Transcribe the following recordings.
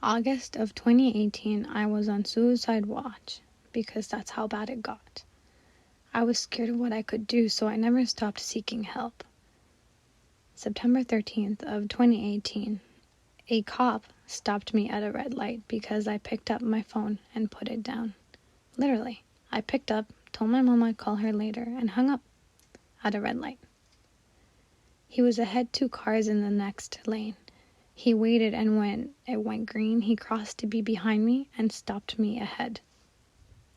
August of 2018, I was on suicide watch because that's how bad it got. I was scared of what I could do, so I never stopped seeking help. September 13th of 2018, a cop stopped me at a red light because I picked up my phone and put it down. Literally, I picked up, told my mom I'd call her later, and hung up at a red light. He was ahead 2 cars in the next lane. He waited, and when it went green, he crossed to be behind me and stopped me ahead.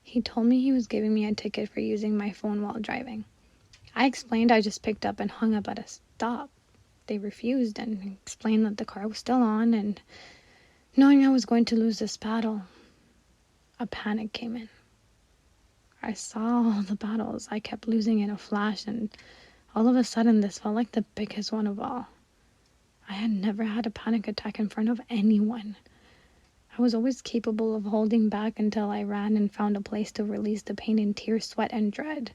He told me he was giving me a ticket for using my phone while driving. I explained I just picked up and hung up at a stop. They refused and explained that the car was still on, and knowing I was going to lose this battle, a panic came in. I saw all the battles I kept losing in a flash, and all of a sudden this felt like the biggest one of all. I had never had a panic attack in front of anyone. I was always capable of holding back until I ran and found a place to release the pain in tears, sweat, and dread.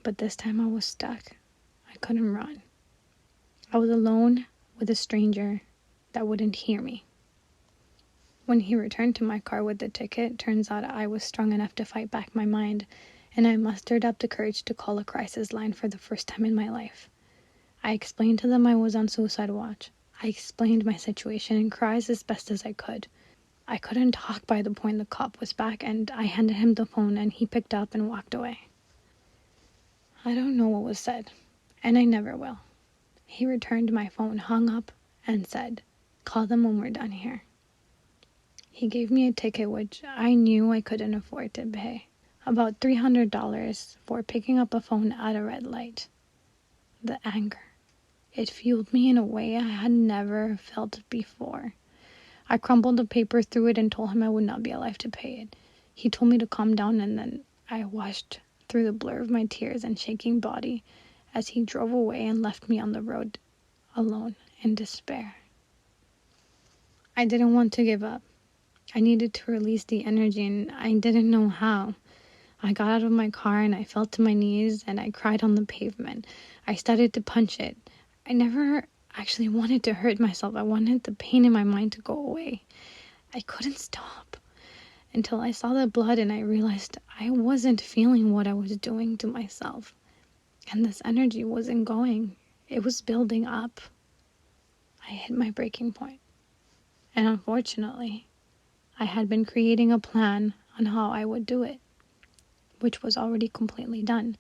But this time I was stuck. I couldn't run. I was alone with a stranger that wouldn't hear me. When he returned to my car with the ticket, turns out I was strong enough to fight back my mind, and I mustered up the courage to call a crisis line for the first time in my life. I explained to them I was on suicide watch. I explained my situation and cried as best as I could. I couldn't talk by the point the cop was back, and I handed him the phone and he picked up and walked away. I don't know what was said, and I never will. He returned my phone, hung up, and said, "Call them when we're done here." He gave me a ticket which I knew I couldn't afford to pay. About $300 for picking up a phone at a red light. The anger. It fueled me in a way I had never felt before. I crumpled the paper, threw it, and told him I would not be alive to pay it. He told me to calm down, and then I watched through the blur of my tears and shaking body as he drove away and left me on the road alone in despair. I didn't want to give up. I needed to release the energy, and I didn't know how. I got out of my car and I fell to my knees and I cried on the pavement. I started to punch it. I never actually wanted to hurt myself. I wanted the pain in my mind to go away. I couldn't stop until I saw the blood and I realized I wasn't feeling what I was doing to myself. And this energy wasn't going. It was building up. I hit my breaking point. And unfortunately, I had been creating a plan on how I would do it, which was already completely done.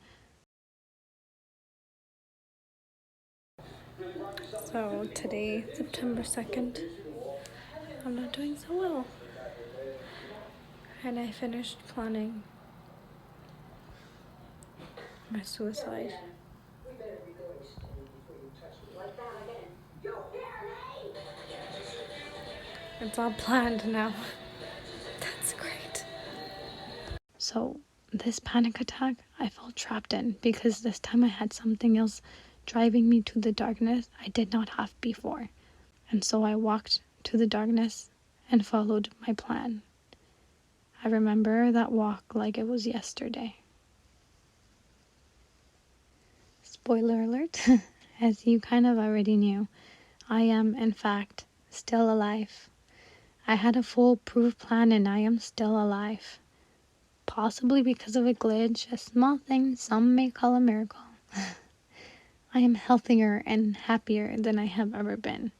So today, September 2nd, I'm not doing so well. And I finished planning my suicide. It's all planned now. That's great. So this panic attack I felt trapped in because this time I had something else driving me to the darkness I did not have before. And so I walked to the darkness and followed my plan. I remember that walk like it was yesterday. Spoiler alert, as you kind of already knew, I am, in fact, still alive. I had a foolproof plan and I am still alive. Possibly because of a glitch, a small thing some may call a miracle. I am healthier and happier than I have ever been.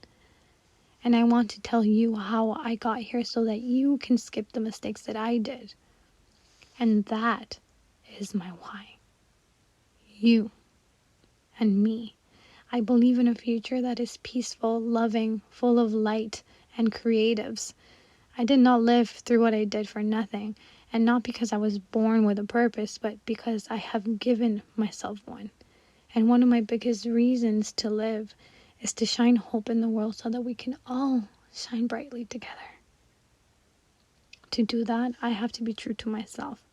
And I want to tell you how I got here so that you can skip the mistakes that I did. And that is my why. You and me. I believe in a future that is peaceful, loving, full of light and creatives. I did not live through what I did for nothing, and not because I was born with a purpose, but because I have given myself one. And one of my biggest reasons to live is to shine hope in the world so that we can all shine brightly together. To do that, I have to be true to myself.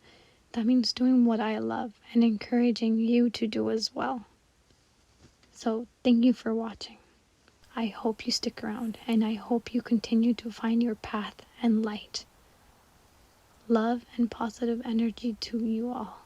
That means doing what I love and encouraging you to do as well. So thank you for watching. I hope you stick around, and I hope you continue to find your path and light. Love and positive energy to you all.